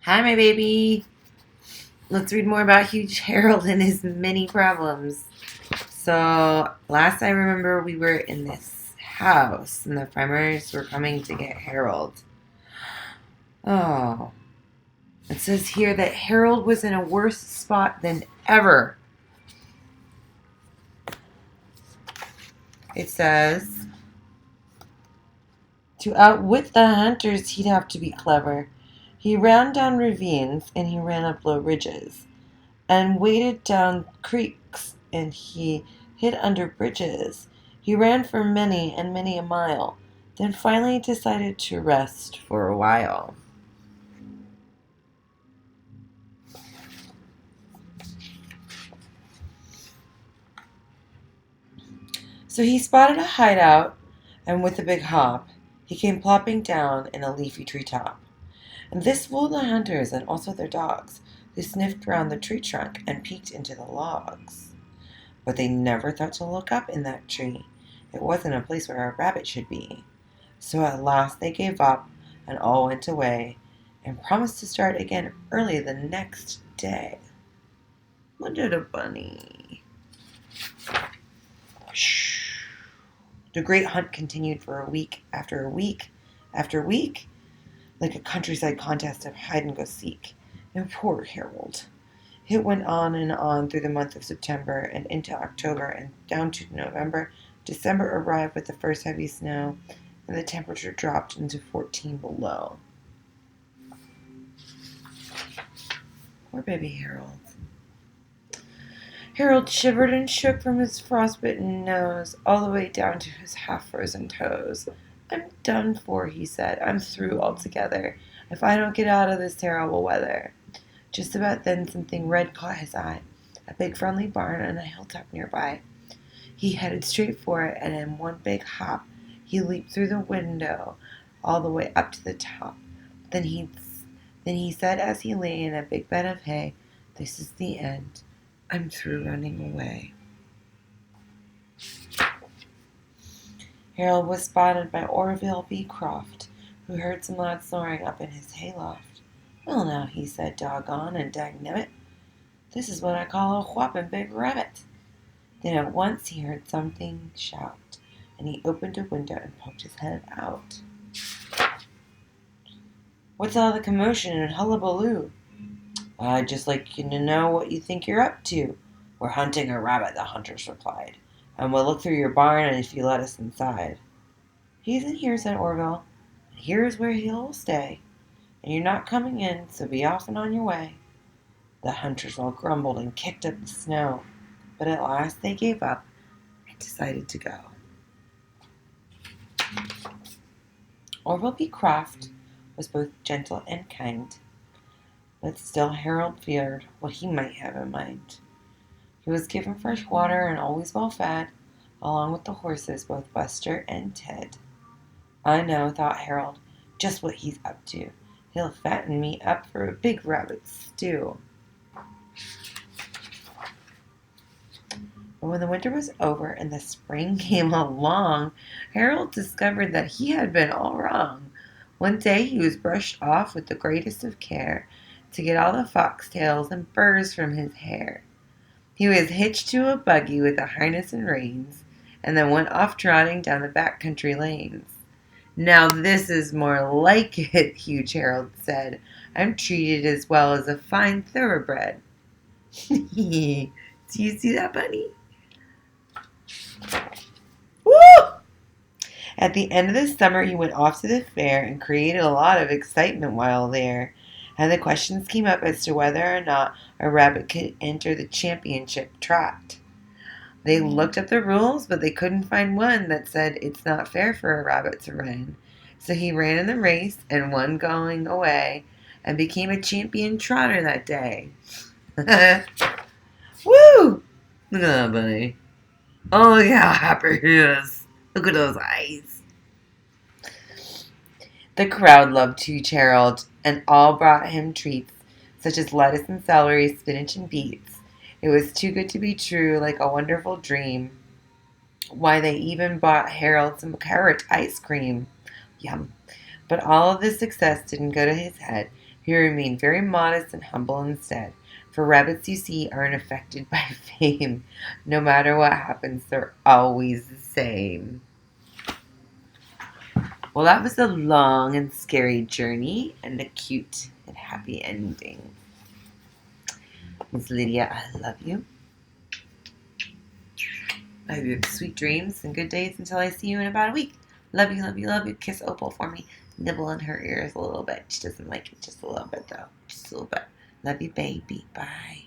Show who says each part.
Speaker 1: Hi, my baby. Let's read more about Huge Harold and his many problems. So, last I remember, we were in this house, and the farmers were coming to get Harold. Oh, it says here that Harold was in a worse spot than ever. It says, to outwit the hunters, he'd have to be clever. He ran down ravines, and he ran up low ridges, and waded down creeks, and he hid under bridges. He ran for many and many a mile, then finally decided to rest for a while. So he spotted a hideout, and with a big hop, he came plopping down in a leafy treetop. And this fooled the hunters and also their dogs, who sniffed round the tree trunk and peeked into the logs. But they never thought to look up in that tree. It wasn't a place where a rabbit should be. So at last they gave up and all went away and promised to start again early the next day. What did a bunny? Shh. The great hunt continued for a week after a week after week, like a countryside contest of hide and go seek. And poor Harold. It went on and on through the month of September and into October and down to November. December arrived with the first heavy snow, and the temperature dropped into 14 below. Poor baby Harold. Harold shivered and shook from his frostbitten nose all the way down to his half-frozen toes. I'm done for, he said. I'm through altogether, if I don't get out of this terrible weather. Just about then something red caught his eye, a big friendly barn on a hilltop nearby. He headed straight for it, and in one big hop he leaped through the window all the way up to the top. Then he said as he lay in a big bed of hay, "This is the end. I'm through running away." Harold was spotted by Orville B. Croft, who heard some loud snoring up in his hayloft. "Well now," he said, "doggone and dagnabbit, this is what I call a whopping big rabbit." Then at once he heard something shout, and he opened a window and poked his head out. "What's all the commotion and hullabaloo?" "I'd just like you to know what you think you're up to." "We're hunting a rabbit," the hunters replied, "and we'll look through your barn if you let us inside." "He's in here," said Orville, "and here's where he'll stay. And you're not coming in, so be off and on your way." The hunters all grumbled and kicked up the snow, but at last they gave up and decided to go. Orville B. Croft was both gentle and kind, but still Harold feared what he might have in mind. He was given fresh water and always well fed, along with the horses, both Buster and Ted. "I know," thought Harold, "just what he's up to. He'll fatten me up for a big rabbit stew." But when the winter was over and the spring came along, Harold discovered that he had been all wrong. One day he was brushed off with the greatest of care to get all the foxtails and burrs from his hair. He was hitched to a buggy with a harness and reins, and then went off trotting down the back country lanes. "Now this is more like it," Huge Harold said. "I'm treated as well as a fine thoroughbred." Do you see that, bunny? Woo! At the end of the summer, he went off to the fair and created a lot of excitement while there. And the questions came up as to whether or not a rabbit could enter the championship trot. They looked up the rules, but they couldn't find one that said it's not fair for a rabbit to run. So he ran in the race and won going away and became a champion trotter that day. Woo! Look at that bunny. Oh, look how happy he is. Look at those eyes. The crowd loved Huge Harold, and all brought him treats, such as lettuce and celery, spinach and beets. It was too good to be true, like a wonderful dream. Why, they even bought Harold some carrot ice cream. Yum. But all of this success didn't go to his head. He remained very modest and humble instead. For rabbits, you see, aren't affected by fame. No matter what happens, they're always the same. Well, that was a long and scary journey and a cute and happy ending. Miss Lydia, I love you. I hope you have sweet dreams and good days until I see you in about a week. Love you, love you, love you. Kiss Opal for me. Nibble on her ears a little bit. She doesn't like it, just a little bit though. Just a little bit. Love you, baby. Bye.